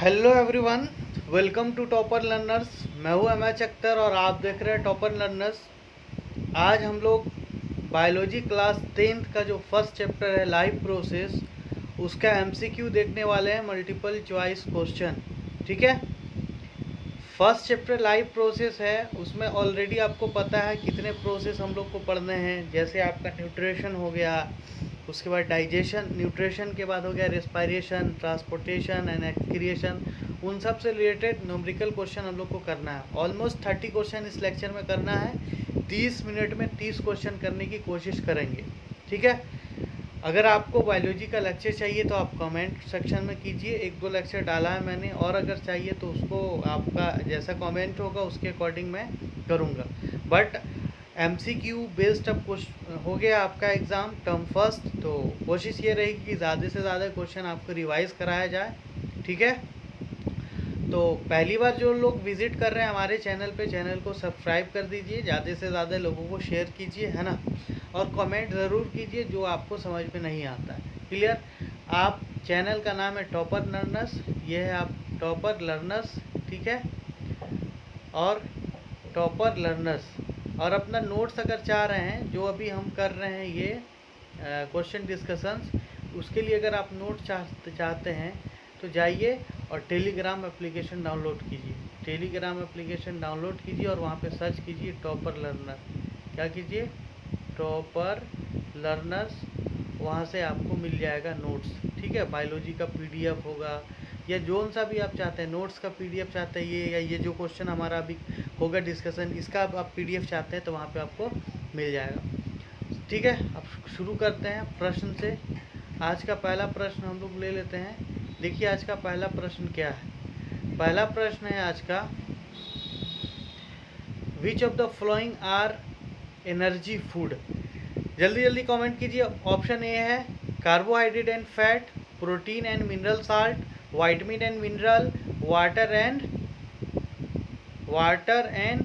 Hello everyone, welcome to topper learners. मैं हूं MH Akhtar और आप देख रहे हैं टॉपर लर्नर्स। आज हम लोग बायोलॉजी क्लास 10th का जो फर्स्ट चैप्टर है लाइफ प्रोसेस, उसका एमसीक्यू देखने वाले हैं, मल्टीपल चॉइस क्वेश्चन। ठीक है। फर्स्ट चैप्टर लाइफ प्रोसेस है, उसमें ऑलरेडी आपको पता है कितने प्रोसेस हम लोग को पढ़ने हैं। जैसे आपका न्यूट्रिशन हो गया, उसके बाद डाइजेशन, न्यूट्रिशन के बाद हो गया रेस्पायरेशन, ट्रांसपोर्टेशन एंड एक्सक्रिएशन। उन सब से रिलेटेड न्यूमेरिकल क्वेश्चन हम लोग को करना है। ऑलमोस्ट 30 क्वेश्चन इस लेक्चर में करना है। 30 मिनट में 30 क्वेश्चन करने की कोशिश करेंगे। ठीक है। अगर आपको बायोलॉजी का लेक्चर चाहिए तो आप कमेंट सेक्शन में कीजिए। 1-2 लेक्चर डाला है मैंने, और अगर चाहिए तो उसको आपका जैसा कमेंट होगा उसके अकॉर्डिंग मैं करूँगा। बट एमसीक्यू बेस्ड अब हो गया आपका एग्ज़ाम टर्म फर्स्ट, तो कोशिश ये रहेगी कि ज़्यादा से ज़्यादा क्वेश्चन आपको रिवाइज़ कराया जाए। ठीक है। तो पहली बार जो लोग विज़िट कर रहे हैं हमारे चैनल पे, चैनल को सब्सक्राइब कर दीजिए, ज़्यादा से ज़्यादा लोगों को शेयर कीजिए, है ना। और कमेंट ज़रूर कीजिए जो आपको समझ में नहीं आता है। क्लियर। आप चैनल का नाम है टॉपर लर्नर्स, ये है आप टॉपर लर्नर्स। ठीक है। और टॉपर लर्नर्स, और अपना नोट्स अगर चाह रहे हैं, जो अभी हम कर रहे हैं ये क्वेश्चन डिस्कशंस, उसके लिए अगर आप नोट चाहते हैं तो जाइए और टेलीग्राम एप्लीकेशन डाउनलोड कीजिए। टेलीग्राम एप्लीकेशन डाउनलोड कीजिए और वहाँ पे सर्च कीजिए टॉपर लर्नर। क्या कीजिए? Topper learners. वहाँ से आपको मिल जाएगा नोट्स। ठीक है। बायोलॉजी का पीडीएफ होगा, या जोन सा भी आप चाहते हैं, नोट्स का पीडीएफ चाहते हैं ये, या ये जो क्वेश्चन हमारा अभी होगा डिस्कशन, इसका आप पीडीएफ चाहते हैं तो वहाँ पे आपको मिल जाएगा। ठीक है। अब शुरू करते हैं प्रश्न से। आज का पहला प्रश्न हम लोग ले लेते हैं। देखिए आज का पहला प्रश्न क्या है। पहला प्रश्न है आज का, which of the following are energy food. जल्दी जल्दी कमेंट कीजिए। ऑप्शन ए है carbohydrate and fat, protein and mineral salt, vitamin and mineral, water and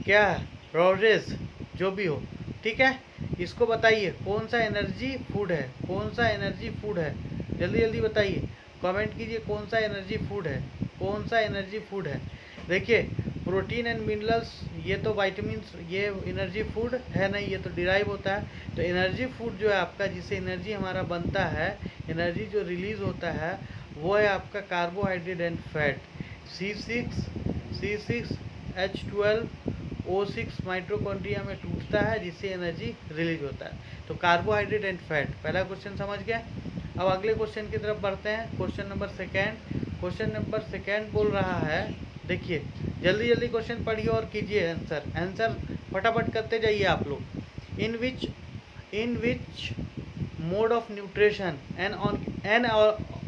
क्या है, रोजेस, जो भी हो। ठीक है। इसको बताइए कौन सा एनर्जी फूड है, कौन सा एनर्जी फूड है। जल्दी जल्दी बताइए, कमेंट कीजिए कौन सा एनर्जी फूड है, कौन सा एनर्जी फूड है। देखिए प्रोटीन एंड मिनरल्स, ये तो वाइटामिन, ये एनर्जी फूड है नहीं, ये तो डिराइव होता है। तो एनर्जी फूड जो है आपका, जिससे एनर्जी हमारा बनता है, एनर्जी जो रिलीज होता है, वो है आपका carbohydrate and fat. C6H12O6 mitochondria में टूटता है, जिससे एनर्जी रिलीज होता है। तो कार्बोहाइड्रेट एंड फैट, पहला क्वेश्चन समझ गया। अब अगले क्वेश्चन की तरफ बढ़ते हैं। Question number second. Question number second बोल रहा है, देखिए जल्दी जल्दी क्वेश्चन पढ़िए और कीजिए आंसर फटाफट करते जाइए आप लोग। In which mode of nutrition an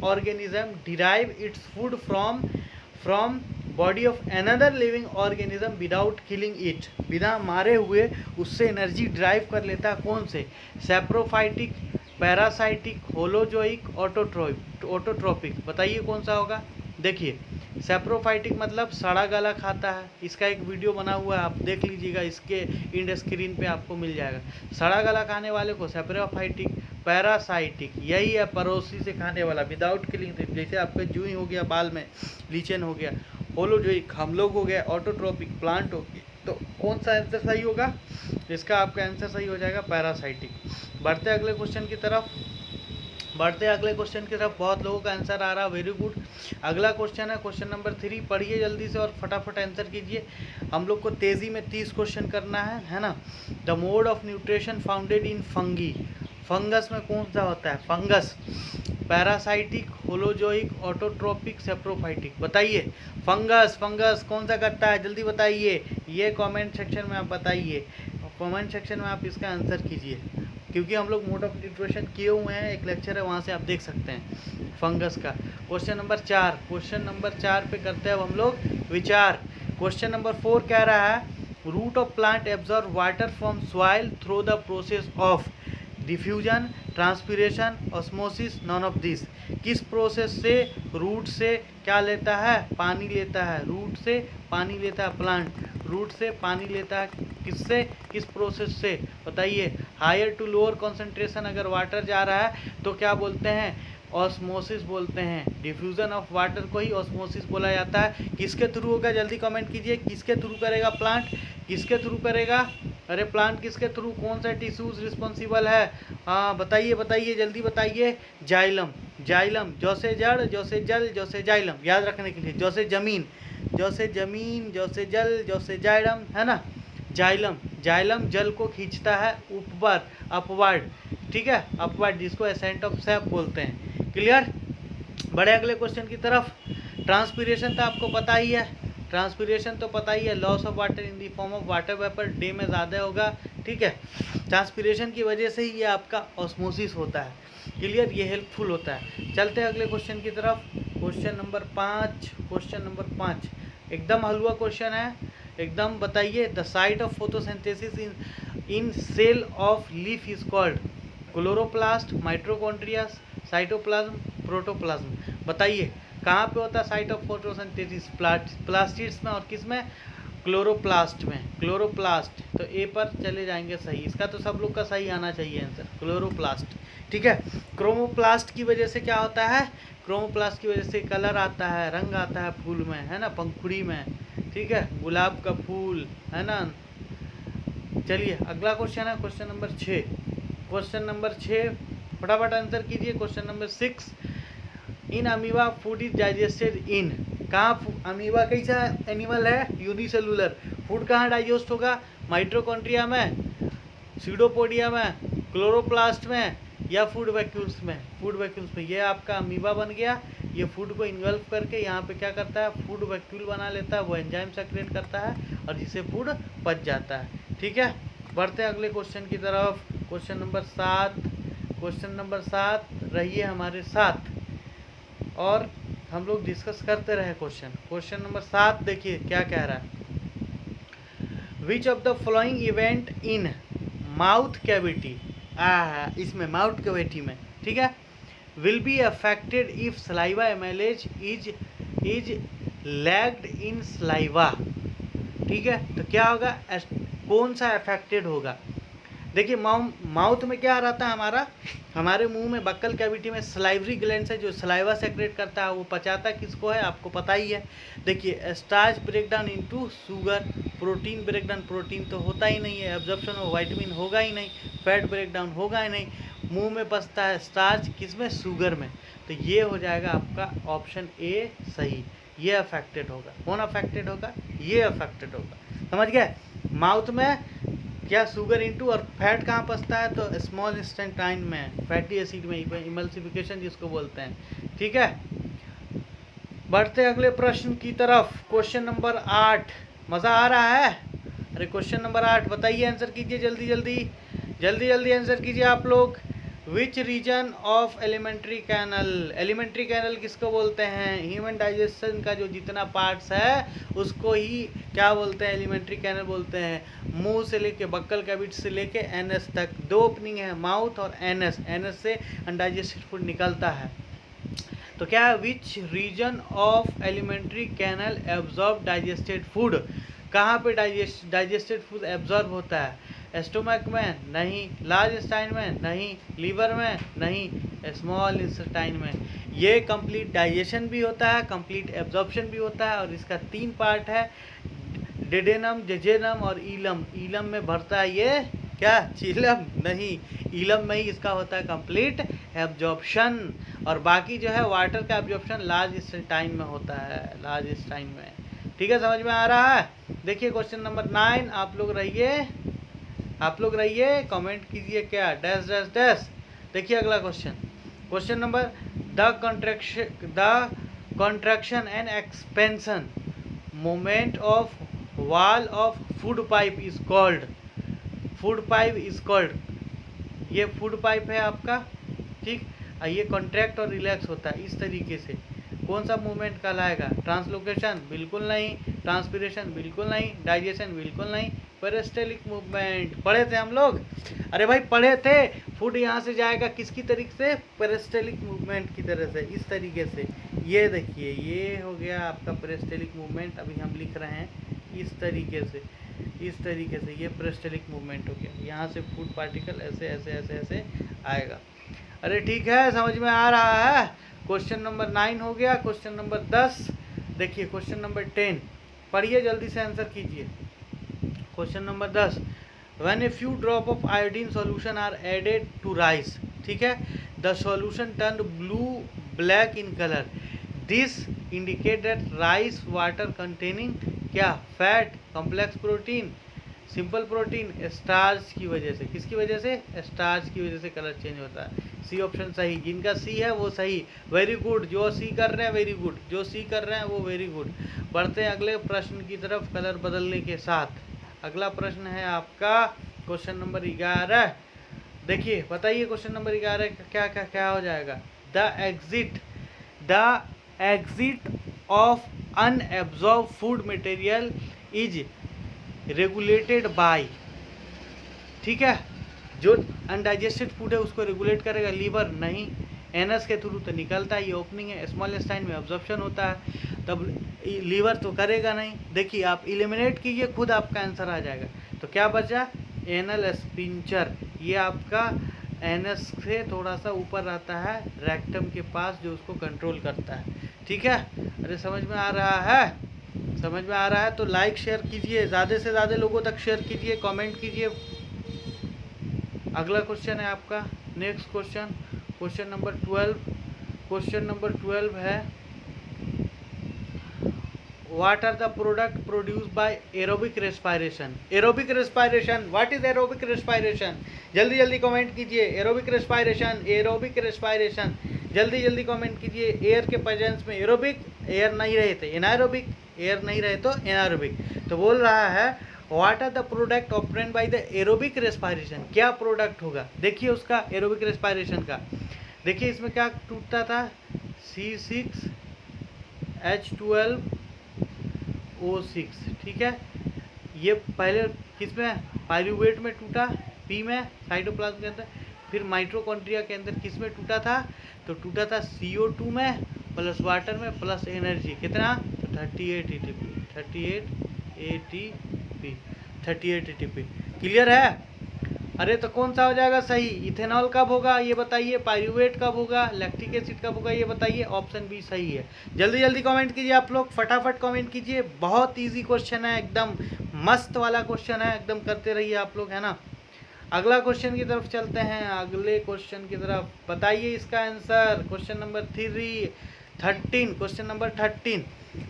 organism derive its food from body of another living organism without killing it. बिना मारे हुए उससे एनर्जी ड्राइव कर लेता है। कौन से? Saprophytic, parasitic, holozoic, autotrophic. बताइए कौन सा होगा। देखिए सैप्रोफाइटिक मतलब सड़ा गला खाता है, इसका एक वीडियो बना हुआ है, आप देख लीजिएगा, इसके इंड स्क्रीन पे आपको मिल जाएगा। सड़ा गला खाने वाले को सैप्रोफाइटिक। पैरासाइटिक यही है, पड़ोसी से खाने वाला, विदाउट किलिंग, जैसे आपका जूई हो गया, बाल में लीचन हो गया। होलोजोइक हम लोग हो गया, ऑटोट्रोपिक प्लांट हो गया। तो कौन सा आंसर सही होगा? इसका आपका आंसर सही हो जाएगा पैरासाइटिक। बढ़ते अगले क्वेश्चन की तरफ, बहुत लोगों का आंसर आ रहा है, वेरी गुड। अगला क्वेश्चन है क्वेश्चन नंबर 3। पढ़िए जल्दी से और फटाफट आंसर कीजिए। हम लोग को तेज़ी में 30 क्वेश्चन करना है ना। The mode of nutrition founded in fungi. Fungus में कौन सा होता है? Fungus parasitic, holozoic, autotrophic, saprophytic. बताइए फंगस कौन सा करता है, जल्दी बताइए। ये कमेंट सेक्शन में आप बताइए, कमेंट सेक्शन में आप इसका आंसर कीजिए, क्योंकि हम लोग मोड ऑफ न्यूट्रिशन किए हुए हैं, एक लेक्चर है, वहाँ से आप देख सकते हैं फंगस का। क्वेश्चन नंबर 4 पे करते हैं अब हम लोग विचार। क्वेश्चन नंबर 4 कह रहा है, root of plant absorb water from soil through the process of diffusion, transpiration, osmosis, none of this. किस प्रोसेस से रूट से क्या लेता है? पानी लेता है। रूट से पानी लेता है प्लांट, रूट से पानी लेता है। किससे? किस प्रोसेस से? बताइए। हायर टू लोअर कॉन्सेंट्रेशन अगर वाटर जा रहा है तो क्या बोलते हैं? ऑस्मोसिस बोलते हैं। डिफ्यूजन ऑफ वाटर को ही ऑस्मोसिस बोला जाता है। किसके थ्रू होगा, जल्दी कमेंट कीजिए, किसके थ्रू करेगा प्लांट, किसके थ्रू करेगा, अरे प्लांट किसके थ्रू, कौन सा टिश्यूज रिस्पॉन्सिबल है, हाँ बताइए बताइए जल्दी बताइए। जाइलम, जाइलम, जो से जड़, जो से जल, जो से जाइलम, याद रखने के लिए, जो से जमीन, जो से जमीन, जो से जल, जो से जाइलम, है ना। जाइलम, जाइलम जल को खींचता है ऊपर, अपवर्ड, ठीक है, अपवर्ड, जिसको एसेंट ऑफ सैप बोलते हैं। क्लियर। बड़े अगले क्वेश्चन की तरफ। ट्रांसपीरेशन तो आपको पता ही है, ट्रांसपीरेशन तो पता ही है, loss of water in the form of water vapour, day में ज़्यादा होगा, ठीक है। ट्रांसपीरेशन की वजह से ही ये आपका ऑस्मोसिस होता है। क्लियर, ये हेल्पफुल होता है। चलते हैं अगले क्वेश्चन की तरफ। क्वेश्चन नंबर 5, क्वेश्चन नंबर 5 एकदम हलवा क्वेश्चन है, एकदम बताइए। The site of photosynthesis in cell of leaf is called chloroplast, mitochondria, cytoplasm, protoplasm. बताइए कहाँ पे होता है साइट ऑफ फोटोसिंथेसिस, प्लास्टिड्स में और किस में, क्लोरोप्लास्ट में, क्लोरोप्लास्ट। तो ए पर चले जाएंगे सही, इसका तो सब लोग का सही आना चाहिए आंसर, क्लोरोप्लास्ट, ठीक है। क्रोमोप्लास्ट की वजह से क्या होता है, क्रोमोप्लास्ट की वजह से कलर आता है, रंग आता है फूल में, है ना, पंखुड़ी में, ठीक है, गुलाब का फूल, है ना। चलिए अगला क्वेश्चन है क्वेश्चन नंबर 6। क्वेश्चन नंबर 6 फटाफट आंसर कीजिए। Question number 6, in amoeba food is digested इन, कहाँ, अमीबा कैसा एनिमल है, यूनिसेलुलर, फूड कहाँ डाइजेस्ट होगा, माइटोकॉन्ड्रिया में, सीडोपोडिया में, क्लोरोप्लास्ट में, या फूड वैक्यूल्स में, फूड वैक्यूल्स में। ये आपका अमीबा बन गया, ये फूड को इन्वॉल्व करके यहाँ पे क्या करता है, फूड वैक्यूल बना लेता है, वो एंजाइम सेक्रेट करता है और जिससे फूड पच जाता है, ठीक है। बढ़ते हैं अगले क्वेश्चन की तरफ। क्वेश्चन नंबर 7, क्वेश्चन नंबर 7 रहिए हमारे साथ और हम लोग डिस्कस करते रहे क्वेश्चन। क्वेश्चन नंबर 7 देखिए क्या कह रहा है। विच of the following event in mouth cavity, इसमें माउथ कैविटी में, ठीक है, will be affected if saliva amylase is lagged in saliva, ठीक है। तो क्या होगा, कौन सा अफेक्टेड होगा। देखिए माउथ में क्या रहता है हमारा, हमारे मुंह में बक्कल कैविटी में सलाइवरी ग्लैंड है जो सलाइवा सेक्रेट करता है, वो पचाता किसको है, आपको पता ही है। देखिए starch break down into sugar, protein break down, protein तो होता ही नहीं है, एब्जॉर्प्शन ऑफ विटामिन होगा ही नहीं, फैट ब्रेक डाउन होगा ही नहीं, मुंह में बसता है स्टार्च किसमें, शुगर में। तो ये हो जाएगा आपका ऑप्शन ए सही, ये अफेक्टेड होगा। कौन अफेक्टेड होगा, ये अफेक्टेड होगा, समझ गए। माउथ में क्या, शुगर इनटू, और फैट कहाँ पसता है, तो स्मॉल इंटेस्टाइन में, फैटी एसिड में, इमल्सिफिकेशन जिसको बोलते हैं, ठीक है। बढ़ते अगले प्रश्न की तरफ। क्वेश्चन नंबर 8, मज़ा आ रहा है, अरे क्वेश्चन नंबर 8 बताइए, आंसर कीजिए जल्दी जल्दी, जल्दी जल्दी आंसर कीजिए आप लोग। Which region of alimentary canal, alimentary canal किसको बोलते हैं, ह्यूमन डाइजेशन का जो जितना पार्ट्स है उसको ही क्या बोलते हैं, एलिमेंट्री कैनल बोलते हैं। मुंह से लेके बक्कल कैविटी से लेके एनएस तक 2 ओपनिंग है, माउथ और एनएस, एनएस से अनडाइजेस्टेड फूड निकलता है। तो क्या है, which region of alimentary canal absorb digested food, कहाँ पे डाइजेस्टेड फूड एब्जॉर्ब होता है, स्टोमक में नहीं, लार्ज इंटेस्टाइन में नहीं, लीवर में नहीं, स्मॉल इंटेस्टाइन में। ये कंप्लीट डाइजेशन भी होता है, कंप्लीट एब्जॉर्प्शन भी होता है, और इसका 3 पार्ट है, डेडेनम, जेजेनम और ईलम। ईलम में भरता है ये क्या, चीलम नहीं, ईलम में ही इसका होता है कंप्लीट एब्जॉर्प्शन, और बाकी जो है वाटर का एब्जॉर्प्शन लार्ज इंटेस्टाइन में होता है, लार्ज इंटेस्टाइन में, ठीक है, समझ में आ रहा है। देखिए क्वेश्चन नंबर 9, आप लोग रहिए, कमेंट कीजिए क्या, डैश डैश डैश। देखिए अगला question, question number, the contraction and expansion moment of wall of food pipe is called, food pipe is called, ये फूड पाइप है आपका, ठीक, ये कॉन्ट्रैक्ट और रिलैक्स होता है इस तरीके से। कौन सा मूवमेंट कहलाएगा, ट्रांसलोकेशन बिल्कुल नहीं, ट्रांसपीरेशन बिल्कुल नहीं, डाइजेशन बिल्कुल नहीं, पेरिस्टलिक मूवमेंट। पढ़े थे हम लोग, अरे भाई पढ़े थे। फूड यहाँ से जाएगा किसकी तरीके से, पेरिस्टलिक मूवमेंट की तरह से, इस तरीके से। ये देखिए ये हो गया आपका पेरिस्टलिक मूवमेंट, अभी हम लिख रहे हैं इस तरीके से, इस तरीके से, ये पेरिस्टलिक मूवमेंट हो गया। यहाँ से फूड पार्टिकल ऐसे ऐसे ऐसे ऐसे आएगा। अरे ठीक है, समझ में आ रहा है। क्वेश्चन नंबर 9 हो गया। क्वेश्चन नंबर 10 देखिए, क्वेश्चन नंबर 10 पढ़िए, जल्दी से आंसर कीजिए। Question number 10, when a few drop of iodine solution are added to rice, ठीक है, the solution turn blue black in colour, this indicate that rice water containing क्या, fat, complex protein, simple protein, starch की वजह से। किसकी वजह से? Starch की वजह से कलर चेंज होता है। सी ऑप्शन सही, जिनका सी है वो सही, वेरी गुड। जो सी कर रहे हैं वेरी गुड, जो सी कर रहे हैं वो वेरी गुड। बढ़ते हैं अगले प्रश्न की तरफ कलर बदलने के साथ। अगला प्रश्न है आपका क्वेश्चन नंबर 11। देखिए बताइए क्वेश्चन नंबर 11 का क्या क्या क्या हो जाएगा। The exit of unabsorbed food material is regulated by, ठीक है, जो अनडाइजेस्टेड फूड है उसको रेगुलेट करेगा लीवर, नहीं। एनस के थ्रू तो निकलता है, ये ओपनिंग है, स्मॉल इंटेस्टाइन में ऑब्जॉर्प्शन होता है, तब लीवर तो करेगा नहीं। देखिए आप इलिमिनेट कीजिए, खुद आपका आंसर आ जाएगा। तो क्या बचा? एनल स्पिंचर, ये आपका एनस से थोड़ा सा ऊपर रहता है रेक्टम के पास, जो उसको कंट्रोल करता है, ठीक है। अरे समझ में आ रहा है? समझ में आ रहा है तो लाइक शेयर कीजिए, ज़्यादा से ज़्यादा लोगों तक शेयर कीजिए, कमेंट कीजिए। अगला क्वेश्चन है आपका next question, question number 12। Question number 12 है, what are the product produce by aerobic respiration. Aerobic respiration, what is aerobic respiration? जल्दी जल्दी कमेंट कीजिए। एरोबिक रेस्पायरेशन, एरोबिक रेस्पायरेशन, जल्दी जल्दी कमेंट कीजिए। एयर के प्रेजेंस में एरोबिक, एयर नहीं रहे थे एनारोबिक, एयर नहीं रहे तो एनारोबिक। तो बोल रहा है what are the product obtain by the aerobic respiration, क्या प्रोडक्ट होगा। देखिए उसका एरोबिक रेस्पायरेशन का, देखिए इसमें क्या टूटता था, C6H12O6, ठीक है। ये पहले किसमें, पायरूवेट में टूटा, पी में साइटोप्लाज्म के अंदर, फिर माइटोकॉन्ड्रिया के अंदर किसमें टूटा था, तो टूटा था CO2 में प्लस वाटर में प्लस एनर्जी, कितना, तो 38 ATP। क्लियर है? अरे तो कौन सा हो जाएगा सही? इथेनॉल कब होगा ये बताइए, पायरूवेट कब होगा, लैक्टिक एसिड कब होगा ये बताइए। ऑप्शन बी सही है। जल्दी जल्दी कमेंट कीजिए आप लोग, फटाफट कमेंट कीजिए। बहुत इजी क्वेश्चन है, एकदम मस्त वाला क्वेश्चन है, एकदम करते रहिए आप लोग, है ना। अगला क्वेश्चन की तरफ चलते हैं, अगले क्वेश्चन की तरफ। बताइए इसका answer, question number 13। Question number 13,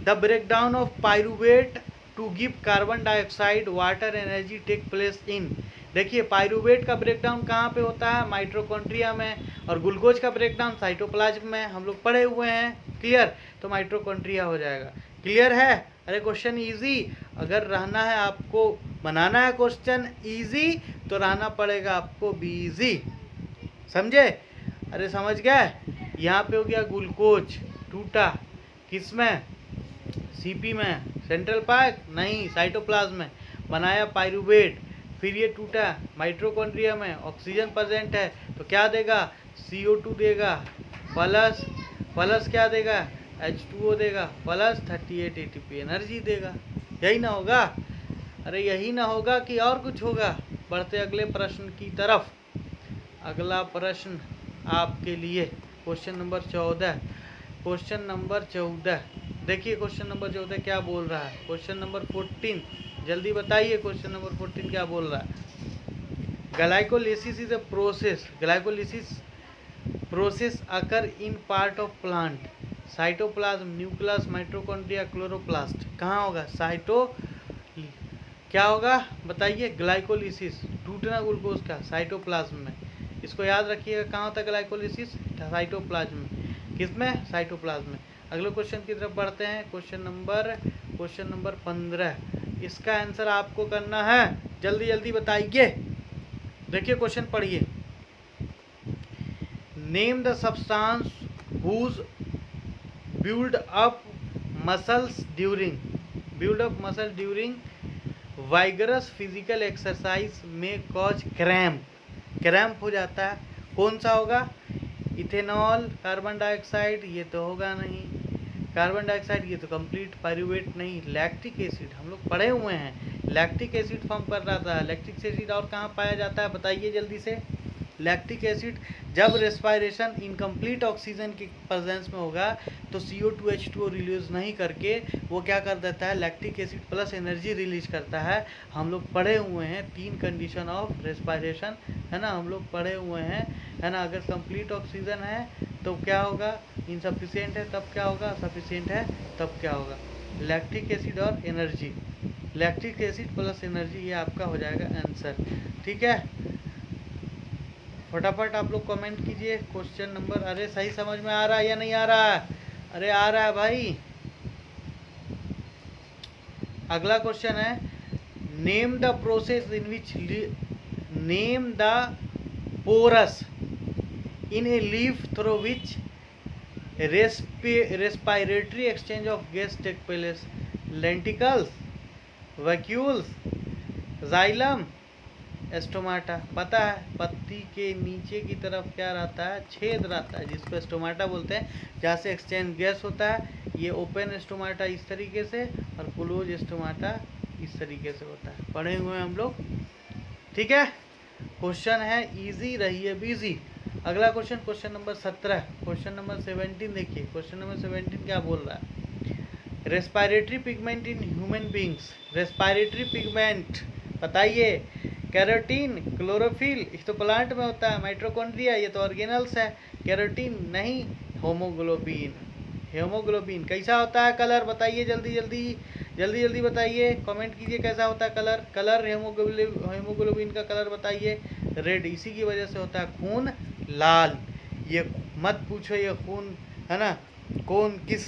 the breakdown of pyruvate to give carbon dioxide water energy take place in. देखिए पायरूवेट का ब्रेकडाउन कहाँ पे होता है, माइटोकॉन्ड्रिया में, और ग्लूकोज का ब्रेकडाउन साइटोप्लाज्म में, हम लोग पढ़े हुए हैं। क्लियर? तो माइटोकॉन्ड्रिया हो जाएगा। क्लियर है? अरे क्वेश्चन इजी, अगर रहना है आपको, बनाना है क्वेश्चन इजी, तो रहना पड़ेगा आपको बिजी, समझे? अरे समझ गए? यहाँ पे हो गया ग्लूकोज टूटा, किसमें, सीपी में, सेंट्रल पार्क नहीं, साइटोप्लाज्म में, बनाया पायरूवेट, फिर ये टूटा माइटोकॉन्ड्रिया में, ऑक्सीजन प्रेजेंट है तो क्या देगा, CO2 देगा, प्लस क्या देगा, H2O देगा, प्लस 38 ATP एनर्जी देगा। यही ना होगा? अरे यही ना होगा कि और कुछ होगा। बढ़ते अगले प्रश्न की तरफ। अगला प्रश्न आपके लिए क्वेश्चन नंबर 14। क्वेश्चन नंबर 14 देखिए, क्वेश्चन नंबर 14 क्या बोल रहा है। क्वेश्चन नंबर 14 जल्दी बताइए, क्वेश्चन नंबर 14 क्या बोल रहा है। Glycolysis is a process, glycolysis process occur in part of plant, cytoplasm, nucleus, mitochondria, chloroplast. कहाँ होगा? क्या होगा बताइए? ग्लाइकोलिसिस, टूटना ग्लूकोज का साइटोप्लाज्म में। इसको याद रखिएगा, कहाँ होता है ग्लाइकोलिसिस? साइटोप्लाज्म में। किसमें? साइटोप्लाज्म में। अगले क्वेश्चन की तरफ बढ़ते हैं, क्वेश्चन नंबर 15। इसका आंसर आपको करना है, जल्दी जल्दी बताइए। देखिए क्वेश्चन पढ़िए, name the substance whose build up muscles during vigorous physical exercise में कॉज क्रैम्प हो जाता है। कौन सा होगा? इथेनॉल, कार्बन डाइऑक्साइड, ये तो होगा नहीं, कार्बन डाइऑक्साइड ये तो कंप्लीट पायरूवेट नहीं, लैक्टिक एसिड, हम लोग पढ़े हुए हैं, लैक्टिक एसिड फॉर्म कर रहा था। लैक्टिक एसिड और कहाँ पाया जाता है बताइए जल्दी से। लैक्टिक एसिड जब रेस्पायरेशन इनकम्प्लीट ऑक्सीजन के प्रेजेंस में होगा तो CO2H2O रिलीज नहीं करके वो क्या कर देता है, lactic acid plus energy release करता है। हम लोग पढ़े हुए हैं 3 कंडीशन ऑफ रेस्पायरेशन, है ना, हम लोग पढ़े हुए हैं, है ना। अगर कंप्लीट ऑक्सीजन है तो क्या होगा, इनसफिशिएंट है तब क्या होगा, सफिशिएंट है तब क्या होगा। लैक्टिक एसिड और energy, lactic acid plus energy, ये आपका हो जाएगा आंसर। ठीक है, फटाफट आप लोग कमेंट कीजिए क्वेश्चन नंबर। अरे सही समझ में आ रहा है या नहीं आ रहा है? अरे आ रहा है भाई। अगला क्वेश्चन है, name the process in which, name the pores in a leaf through which respiratory exchange of gas take place. Lenticels, vacuoles, xylem, stomata. पता है पत्ती के नीचे की तरफ क्या रहता है, छेद रहता है जिसको एस्टोमाटा बोलते हैं, जहाँ से एक्सचेंज गैस होता है। ये ओपन एस्टोमाटा इस तरीके से और क्लोज एस्टोमाटा इस तरीके से होता है, पढ़े हुए हैं हम लोग। ठीक है, क्वेश्चन है इजी, रहिए बिजी। अगला question, question number 17। Question number 17 देखिए, क्वेश्चन नंबर 17 क्या बोल रहा है, respiratory pigment in human beings. Respiratory pigment बताइए, कैरोटीन, क्लोरोफिल, ये तो प्लांट में होता है, माइटोकॉन्ड्रिया ये तो ऑर्गेनल्स है, कैरोटीन नहीं, होमोग्लोबिन। हेमोग्लोबिन कैसा होता है, कलर बताइए, जल्दी जल्दी जल्दी जल्दी बताइए, कमेंट कीजिए कैसा होता है कलर। कलर हेमोग्लोबिन का कलर बताइए, रेड। इसी की वजह से होता है खून लाल। ये मत पूछो ये खून, है ना, कौन किस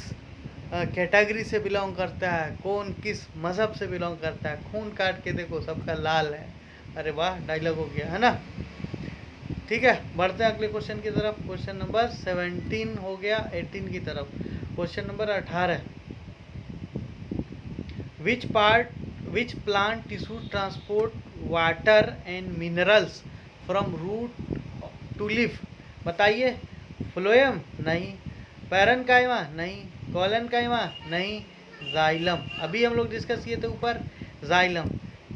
कैटेगरी से बिलोंग करता है, कौन किस मज़हब से बिलोंग करता है, खून काट के देखो सबका लाल है। अरे वाह, डायलॉग हो गया, है ना। ठीक है, बढ़ते हैं अगले क्वेश्चन की तरफ। क्वेश्चन नंबर 17 हो गया, 18 की तरफ। Question number 18, which plant tissue transport water and minerals from root to leaf. बताइए, फ्लोएम नहीं, पैरेन्काइमा नहीं, कोलेनकाइमा नहीं, जाइलम। अभी हम लोग डिस्कस किए थे ऊपर, जाइलम,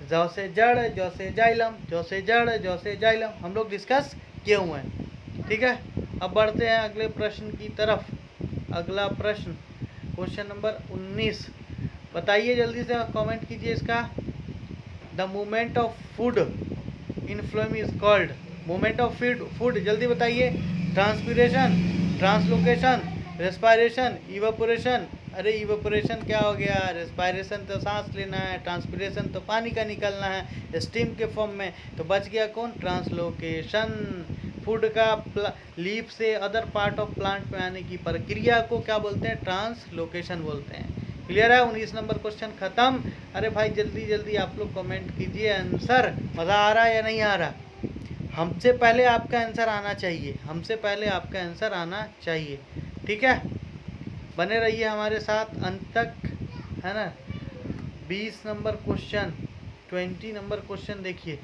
जौ से जड़, जौ से जाइलम, जौ से जड़, जौ से जाइलम, हम लोग डिस्कस किए हुए हैं। ठीक है, अब बढ़ते हैं अगले प्रश्न की तरफ। अगला प्रश्न, क्वेश्चन नंबर 19। बताइए जल्दी से, कमेंट कीजिए इसका। The movement of food in phloem is called. Movement of food जल्दी बताइए। Transpiration, translocation, respiration, evaporation. अरे इवेपोरेशन क्या हो गया, रेस्पायरेशन तो सांस लेना है, ट्रांसपीरेशन तो पानी का निकलना है स्टीम के फॉर्म में, तो बच गया कौन, ट्रांसलोकेशन। फूड का लीफ से अदर पार्ट ऑफ प्लांट में आने की प्रक्रिया को क्या बोलते हैं, ट्रांसलोकेशन बोलते हैं। क्लियर है, 19 नंबर क्वेश्चन खत्म। अरे भाई जल्दी जल्दी आप लोग कमेंट कीजिए आंसर। मज़ा आ रहा है या नहीं आ रहा? हमसे पहले आपका आंसर आना चाहिए, हमसे पहले आपका आंसर आना चाहिए। ठीक है, बने रहिए हमारे साथ अंत तक, है ना। 20 नंबर क्वेश्चन, 20 नंबर क्वेश्चन देखिए।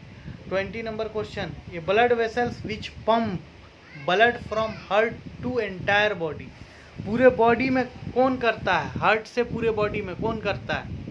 20 नंबर क्वेश्चन, ये blood vessels which pump blood from heart to entire body. पूरे बॉडी में कौन करता है, हार्ट से पूरे बॉडी में कौन करता है?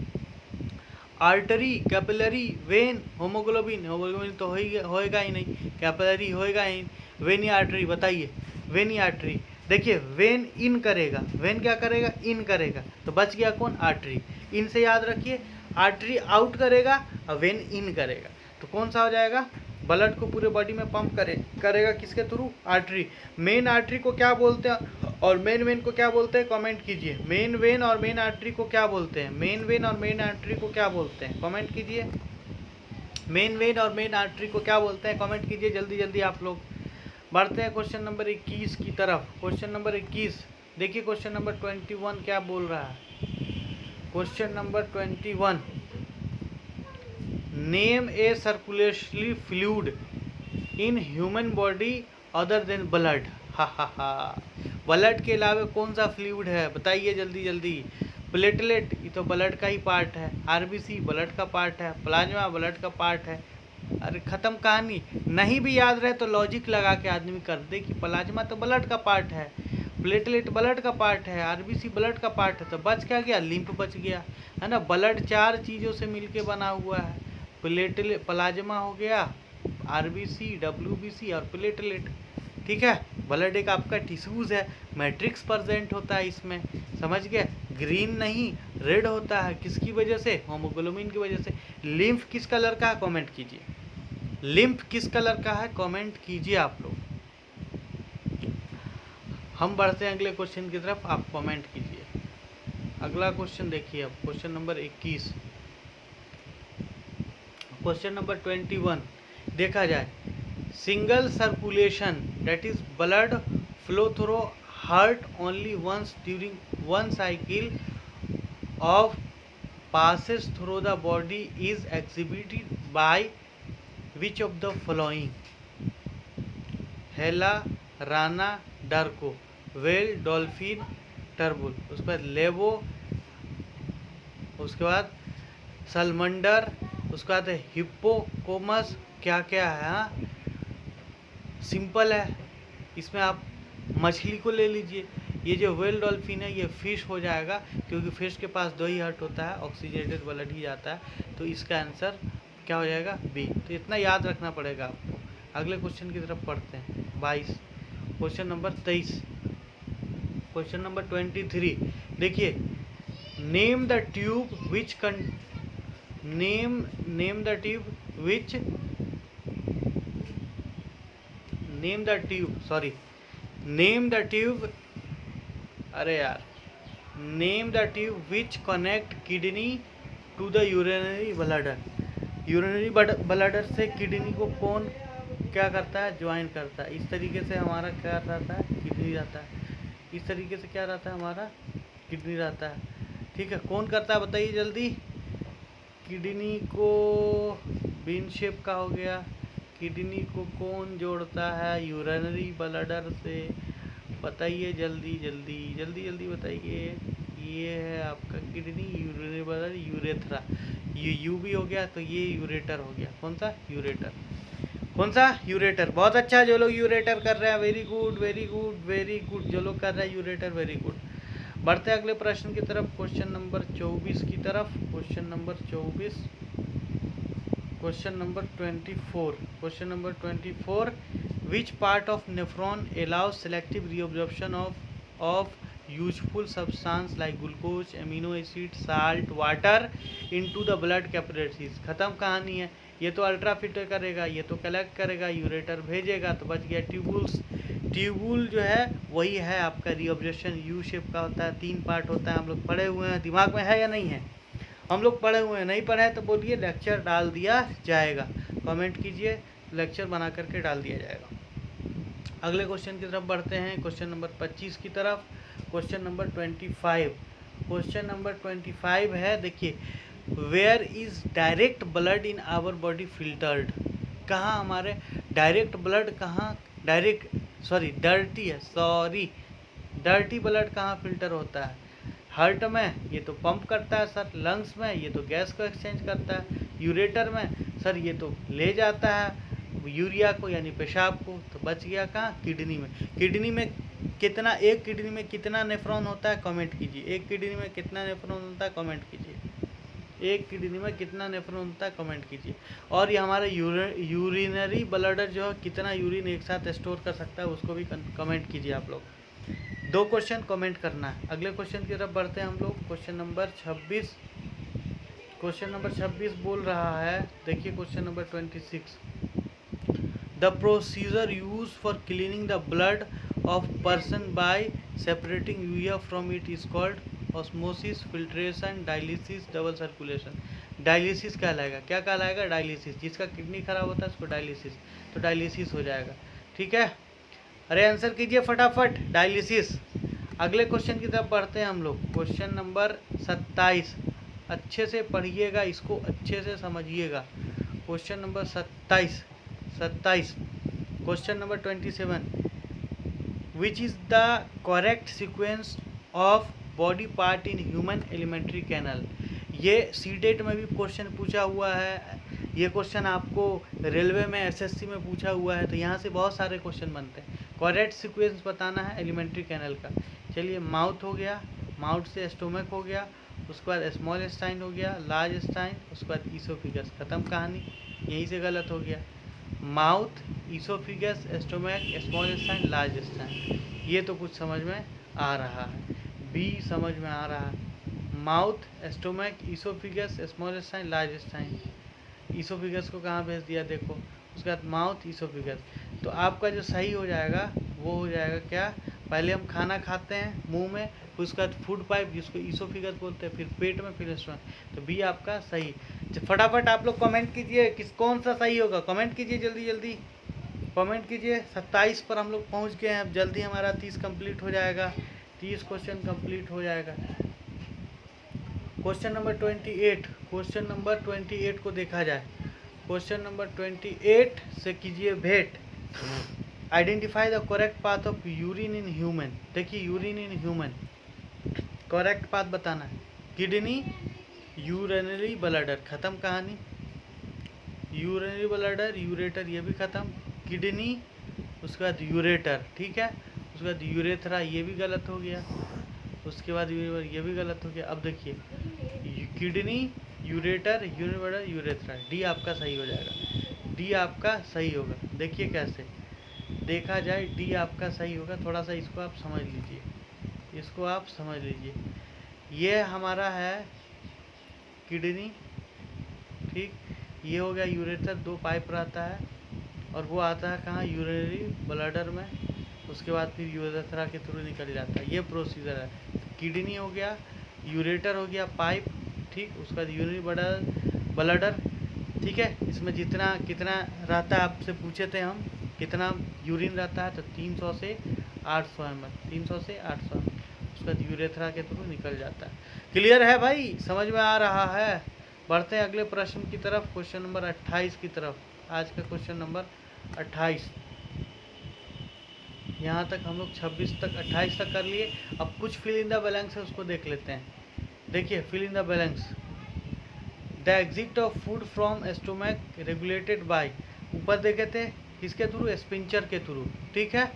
Artery, capillary, when, haemoglobin. Haemoglobin तो होएगा ही नहीं, कैपिलरी होएगा ही, वेनी आर्टरी। बताइए, वेनी आर्टरी। देखिए वेन इन करेगा, वेन क्या करेगा, इन करेगा, तो बच गया कौन, आर्टरी। इन से याद रखिए, आर्टरी आउट करेगा और वेन इन करेगा, तो कौन सा हो जाएगा, ब्लड को पूरे बॉडी में पंप करेगा किसके थ्रू, आर्टरी। मेन आर्टरी को क्या बोलते हैं और मेन वेन को क्या बोलते हैं, कमेंट कीजिए। मेन वेन और मेन आर्टरी को क्या बोलते हैं, मेन वेन और मेन आर्टरी को क्या बोलते हैं, कमेंट कीजिए। मेन वेन और मेन आर्टरी को क्या बोलते हैं, कमेंट कीजिए जल्दी जल्दी आप लोग। बढ़ते हैं क्वेश्चन नंबर 21 की तरफ। क्वेश्चन नंबर 21 देखिए, क्वेश्चन नंबर 21 क्या बोल रहा है। Question number 21, name A circulatory fluid in human body other than blood. हा हा हा, ब्लड के अलावा कौन सा फ्लूइड है, बताइए जल्दी जल्दी। प्लेटलेट, ये तो ब्लड का ही पार्ट है। आरबीसी ब्लड का पार्ट है। प्लाज्मा ब्लड का पार्ट है। अरे ख़त्म कहानी। नहीं भी याद रहे तो लॉजिक लगा के आदमी कर दे कि प्लाज्मा तो ब्लड का पार्ट है, प्लेटलेट ब्लड का पार्ट है, आरबीसी ब्लड का पार्ट है, तो बच क्या गया, लिम्फ बच गया, है ना। ब्लड 4 चीज़ों से मिलके बना हुआ है। प्लेटलेट, प्लाज्मा हो गया, आरबीसी, डब्ल्यूबीसी और प्लेटलेट। ठीक है, ब्लड एक आपका टिश्यूज है, मैट्रिक्स प्रेजेंट होता है इसमें, समझ गए। ग्रीन नहीं रेड होता है, किसकी वजह से? हीमोग्लोबिन की वजह से। लिम्फ किस कलर का है? कमेंट कीजिए। लिम्फ किस कलर का है? कमेंट कीजिए आप लोग। हम बढ़ते हैं अगले क्वेश्चन की तरफ, आप कमेंट कीजिए। अगला क्वेश्चन देखिए अब, क्वेश्चन नंबर 21। क्वेश्चन नंबर 21 देखा जाए, single circulation that is blood flow through heart only once during one cycle of passes through the body is exhibited by which of the following? Hyla, Rana, Draco, whale, dolphin, turtle. उसके बाद लेवो, उसके बाद सलमंडर, उसके बाद हिप्पोकोमस। क्या क्या है? हाँ सिंपल है, इसमें आप मछली को ले लीजिए। ये जो वेल डॉल्फिन है ये फिश हो जाएगा, क्योंकि फिश के पास 2 ही हार्ट होता है, ऑक्सीजनेटेड ब्लड ही जाता है, तो इसका आंसर क्या हो जाएगा? बी। तो इतना याद रखना पड़ेगा आपको। अगले क्वेश्चन की तरफ पढ़ते हैं, 22। Question number 23। क्वेश्चन नंबर 23 देखिए, name the tube which name the tube which name the tube अरे यार, name the tube which connect kidney to the urinary bladder. Urinary bladder से किडनी को कौन क्या करता है? ज्वाइन करता है। इस तरीके से हमारा क्या रहता है? किडनी रहता है। इस तरीके से क्या रहता है? हमारा किडनी रहता है। ठीक है, कौन करता है बताइए जल्दी। किडनी को बीन शेप का हो गया, किडनी को कौन जोड़ता है? यूरिनरी ब्लडर से। बताइए जल्दी जल्दी जल्दी जल्दी बताइए। ये है आपका किडनी, यूरिनरी ब्लडर, यूरेथ्रा। ये यू भी हो गया, तो ये यूरेटर हो गया। कौन सा? यूरेटर। कौन सा? यूरेटर। बहुत अच्छा, जो लोग यूरेटर कर रहे हैं, very good very good very good. जो लोग कर रहे हैं यूरेटर, वेरी गुड। बढ़ते हैं अगले प्रश्न की तरफ, क्वेश्चन नंबर 24 की तरफ। Question number 24, question number 24। Question number 24, which part of nephron allows selective reabsorption of useful substance like glucose, amino acid, salt, water into the blood capillaries? खत्म कहानी है। ये तो अल्ट्रा फिल्टर करेगा, ये तो कलेक्ट करेगा, यूरेटर भेजेगा, तो बच गया ट्यूबुल्स। ट्यूबुल जो है वही है आपका रिएब्जॉर्प्शन, यू शेप का होता है, 3 पार्ट होता है। हम लोग पढ़े हुए हैं, दिमाग में है या नहीं है? हम लोग पढ़े हुए हैं, नहीं पढ़े हैं तो बोलिए, लेक्चर डाल दिया जाएगा। कमेंट कीजिए, लेक्चर बना करके डाल दिया जाएगा। अगले क्वेश्चन की तरफ बढ़ते हैं, क्वेश्चन नंबर 25 की तरफ। Question number 25। क्वेश्चन नंबर 25 है, देखिए, where is direct blood in our body filtered? कहाँ हमारे डायरेक्ट ब्लड, कहाँ डर्टी ब्लड कहाँ फिल्टर होता है? हार्ट में, ये तो पंप करता है सर। लंग्स में, ये तो गैस को एक्सचेंज करता है। यूरेटर में सर, ये तो ले जाता है यूरिया को यानी पेशाब को। तो बच गया कहाँ? किडनी में। किडनी में कितना, एक किडनी में कितना नेफ्रॉन होता है? कमेंट कीजिए। एक किडनी में कितना नेफ्रॉन होता है? कमेंट कीजिए। एक किडनी में कितना नेफ्रॉन होता है? कमेंट कीजिए। और ये हमारा यूरिनरी ब्लडर जो है कितना यूरिन एक साथ स्टोर कर सकता है, उसको भी कमेंट कीजिए आप लोग। 2 क्वेश्चन कमेंट करना है। अगले क्वेश्चन की तरफ बढ़ते हैं हम लोग, क्वेश्चन नंबर 26। क्वेश्चन नंबर 26 बोल रहा है, देखिए question number 26। The procedure use for cleaning the blood of person by separating urea from it is called osmosis, filtration, dialysis, double circulation. Dialysis कहलाएगा। क्या कहलाएगा? डायलिसिस। जिसका किडनी खराब होता है उसको डायलिसिस, तो डायलिसिस हो जाएगा। ठीक है, अरे आंसर कीजिए फटाफट, डायलिसिस। अगले क्वेश्चन की तरफ बढ़ते हैं हम लोग, क्वेश्चन नंबर 27। अच्छे से पढ़िएगा, इसको अच्छे से समझिएगा। Question number 27। Question number 27, which is the correct sequence of body part in human alimentary canal? ये सीटेट में भी क्वेश्चन पूछा हुआ है। ये क्वेश्चन आपको रेलवे में एसएससी में पूछा हुआ है, तो यहाँ से बहुत सारे क्वेश्चन बनते हैं। करेक्ट सीक्वेंस बताना है एलिमेंट्री कैनल का। चलिए, माउथ हो गया, माउथ से स्टोमक हो गया, उसके बाद स्मॉल इंटेस्टाइन हो गया, लार्ज इंटेस्टाइन, उसके बाद ईसोफेगस। खत्म कहानी, यहीं से गलत हो गया। Mouth, oesophagus, stomach, small intestine, large intestine. ये तो कुछ समझ में आ रहा है। बी समझ में आ रहा है। Mouth, stomach, oesophagus, small intestine, large intestine. Oesophagus को कहाँ भेज दिया देखो, उसके बाद माउथ, ईसोफिगस। तो आपका जो सही हो जाएगा वो हो जाएगा क्या, पहले हम खाना खाते हैं मुंह में, फिर उसके बाद फूड पाइप जिसको ईसोफिगस बोलते हैं, फिर पेट में, फिर स्टमक। तो बी आपका सही। फटाफट आप लोग कमेंट कीजिए किस कौन सा सही होगा, कमेंट कीजिए जल्दी जल्दी कमेंट कीजिए। 27 पर हम लोग पहुँच गए हैं, अब जल्दी हमारा 30 कंप्लीट हो जाएगा, 30 क्वेश्चन कंप्लीट हो जाएगा। क्वेश्चन नंबर 28, क्वेश्चन नंबर 28 को देखा जाए। क्वेश्चन नंबर 28 से कीजिए भेंट। Identify the correct path of urine in human. देखिए urine in human, correct path बताना है। किडनी, यूरिनरी ब्लैडर, खत्म कहानी। यूरिनरी ब्लैडर, यूरेटर ये भी खत्म। किडनी, उसके बाद यूरेटर, ठीक है। उसके बाद यूरेथ्रा, ये भी गलत हो गया। उसके बाद ये भी गलत हो गया। अब देखिए kidney, ureter, urinary bladder, urethra, D आपका सही हो जाएगा। डी आपका सही होगा। देखिए कैसे देखा जाए डी आपका सही होगा। थोड़ा सा इसको आप समझ लीजिए, इसको आप समझ लीजिए। ये हमारा है किडनी, ठीक। ये हो गया यूरेटर, 2 पाइप रहता है और वो आता है कहाँ, यूरिनरी ब्लैडर में। उसके बाद फिर यूरेथ्रा के थ्रू निकल जाता है। ये प्रोसीजर है। किडनी हो गया, यूरेटर हो गया पाइप, ठीक। उसके बाद यूरिनरी ब्लैडर, ठीक है। इसमें जितना कितना रहता है आपसे पूछे थे हम, कितना यूरिन रहता है, तो 300 से 800 ml, 300 से 800 ml। उसके बाद यूरेथ्रा के थ्रू निकल जाता है। क्लियर है भाई, समझ में आ रहा है। बढ़ते हैं अगले प्रश्न की तरफ, क्वेश्चन नंबर 28 की तरफ। आज का क्वेश्चन नंबर 28। यहाँ तक हम लोग 26 तक 28 तक कर लिए। अब कुछ फिल इन द ब्लैंक्स है, उसको देख लेते हैं। देखिए fill in the blanks. The exit of food from stomach regulated by, ऊपर देखे थे किसके थ्रू, स्पिंचर के थ्रू, ठीक है।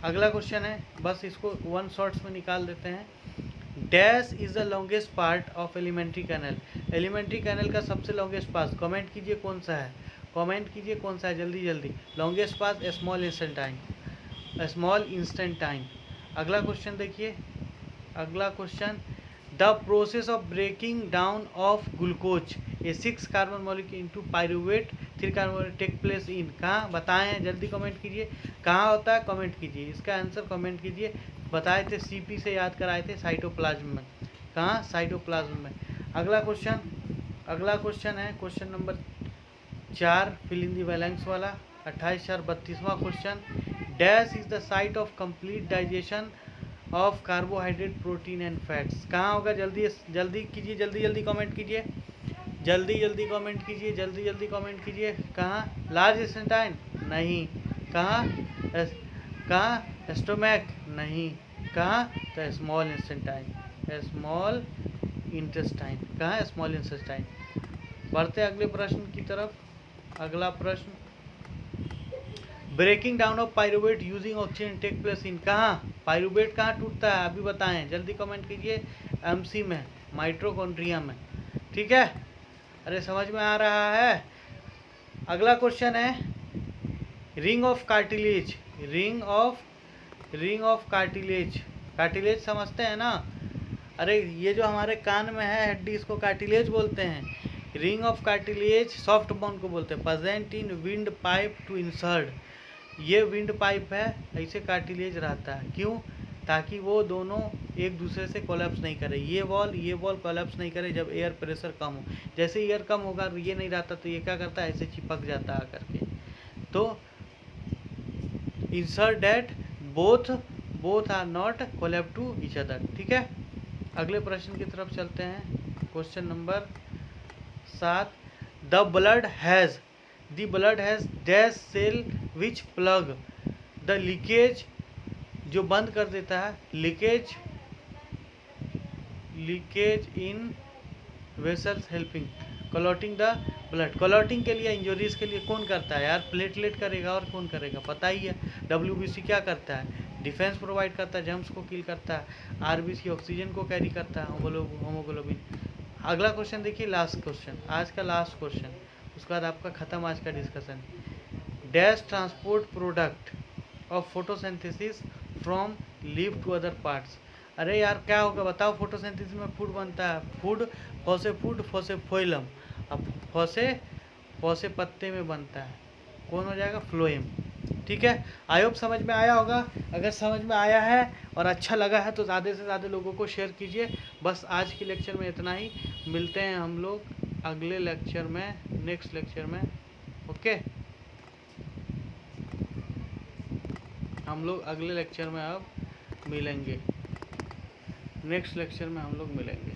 अगला क्वेश्चन है, बस इसको वन शॉट्स में निकाल देते हैं। Dash is the longest part of alimentary canal. Alimentary canal का सबसे लॉन्गेस्ट पार्ट, कमेंट कीजिए कौन सा है, कमेंट कीजिए कौन सा है जल्दी जल्दी। Longest part small intestine, small intestine. अगला क्वेश्चन देखिए, अगला question, the process of breaking down of glucose a 6 carbon molecule into pyruvate 3 carbon take place in, कहाँ बताएं जल्दी कमेंट कीजिए, कहाँ होता है कमेंट कीजिए, इसका आंसर कमेंट कीजिए। बताए थे सीपी से याद कराए थे, साइटोप्लाज्म में, कहाँ साइटोप्लाज्म में। अगला क्वेश्चन, अगला क्वेश्चन है question number 4 fill in the blanks वाला, 28/4 32वां question. Dash is the site of complete digestion of carbohydrate, protein and fats, कहाँ होगा, जल्दी जल्दी कीजिए, जल्दी जल्दी कमेंट कीजिए, जल्दी जल्दी कमेंट कीजिए, जल्दी जल्दी कमेंट कीजिए। कहाँ, लार्ज इंटेस्टाइन नहीं, कहाँ कहाँ स्टोमैक नहीं, कहाँ, तो स्मॉल इंटेस्टाइन, स्मॉल इंटेस्टाइन, कहाँ स्मॉल इंटेस्टाइन। बढ़ते अगले प्रश्न की तरफ। अगला प्रश्न, breaking down of pyruvate using oxygen take place in, कहाँ पायरुवेट कहाँ टूटता है अभी बताएं, जल्दी कमेंट कीजिए। एमसी में, माइटोकॉन्ड्रिया में, ठीक है। अरे समझ में आ रहा है। अगला क्वेश्चन है, ring of cartilage, ring of cartilage, cartilage समझते हैं ना। अरे ये जो हमारे कान में है हड्डी, इसको कार्टिलेज बोलते हैं। Ring of cartilage soft bone को बोलते हैं। Present in wind pipe to insert, ये विंड पाइप है, ऐसे कार्टिलेज रहता है, क्यों, ताकि वो दोनों एक दूसरे से कोलैप्स नहीं करे, ये वॉल कोलैप्स नहीं करे जब एयर प्रेशर कम हो। जैसे एयर कम होगा ये नहीं रहता तो ये क्या करता है, ऐसे चिपक जाता है करके। तो insert that both are not collapse to each other, ठीक है। अगले प्रश्न की तरफ चलते हैं, question number 7। The blood has dash cell which plug the leakage, जो बंद कर देता है leakage in vessels helping clotting the blood. Clotting के लिए, इंजरीज के लिए कौन करता है यार, प्लेटलेट करेगा और कौन करेगा, पता ही है। डब्ल्यूबीसी क्या करता है, डिफेंस प्रोवाइड करता है, जर्म्स को किल करता है। आरबीसी ऑक्सीजन को कैरी करता है, होमोग्लोबिन। अगला क्वेश्चन देखिए, लास्ट क्वेश्चन, आज का लास्ट क्वेश्चन, उसके बाद आपका खत्म आज का discussion. Dash transport product of photosynthesis from leaf to other parts. अरे यार क्या होगा बताओ, फोटोसिंथेसिस में फूड बनता है, फूड फॉसे फोइलम, अब फॉसे पत्ते में बनता है, कौन हो जाएगा, फ्लोएम। ठीक है, आई होप समझ में आया होगा। अगर समझ में आया है और अच्छा लगा है तो ज़्यादा से ज़्यादा लोगों को शेयर कीजिए। बस आज की लेक्चर में इतना ही, मिलते हैं हम लोग अगले लेक्चर में, नेक्स्ट लेक्चर में। ओके, हम लोग अगले लेक्चर में अब मिलेंगे, नेक्स्ट लेक्चर में हम लोग मिलेंगे।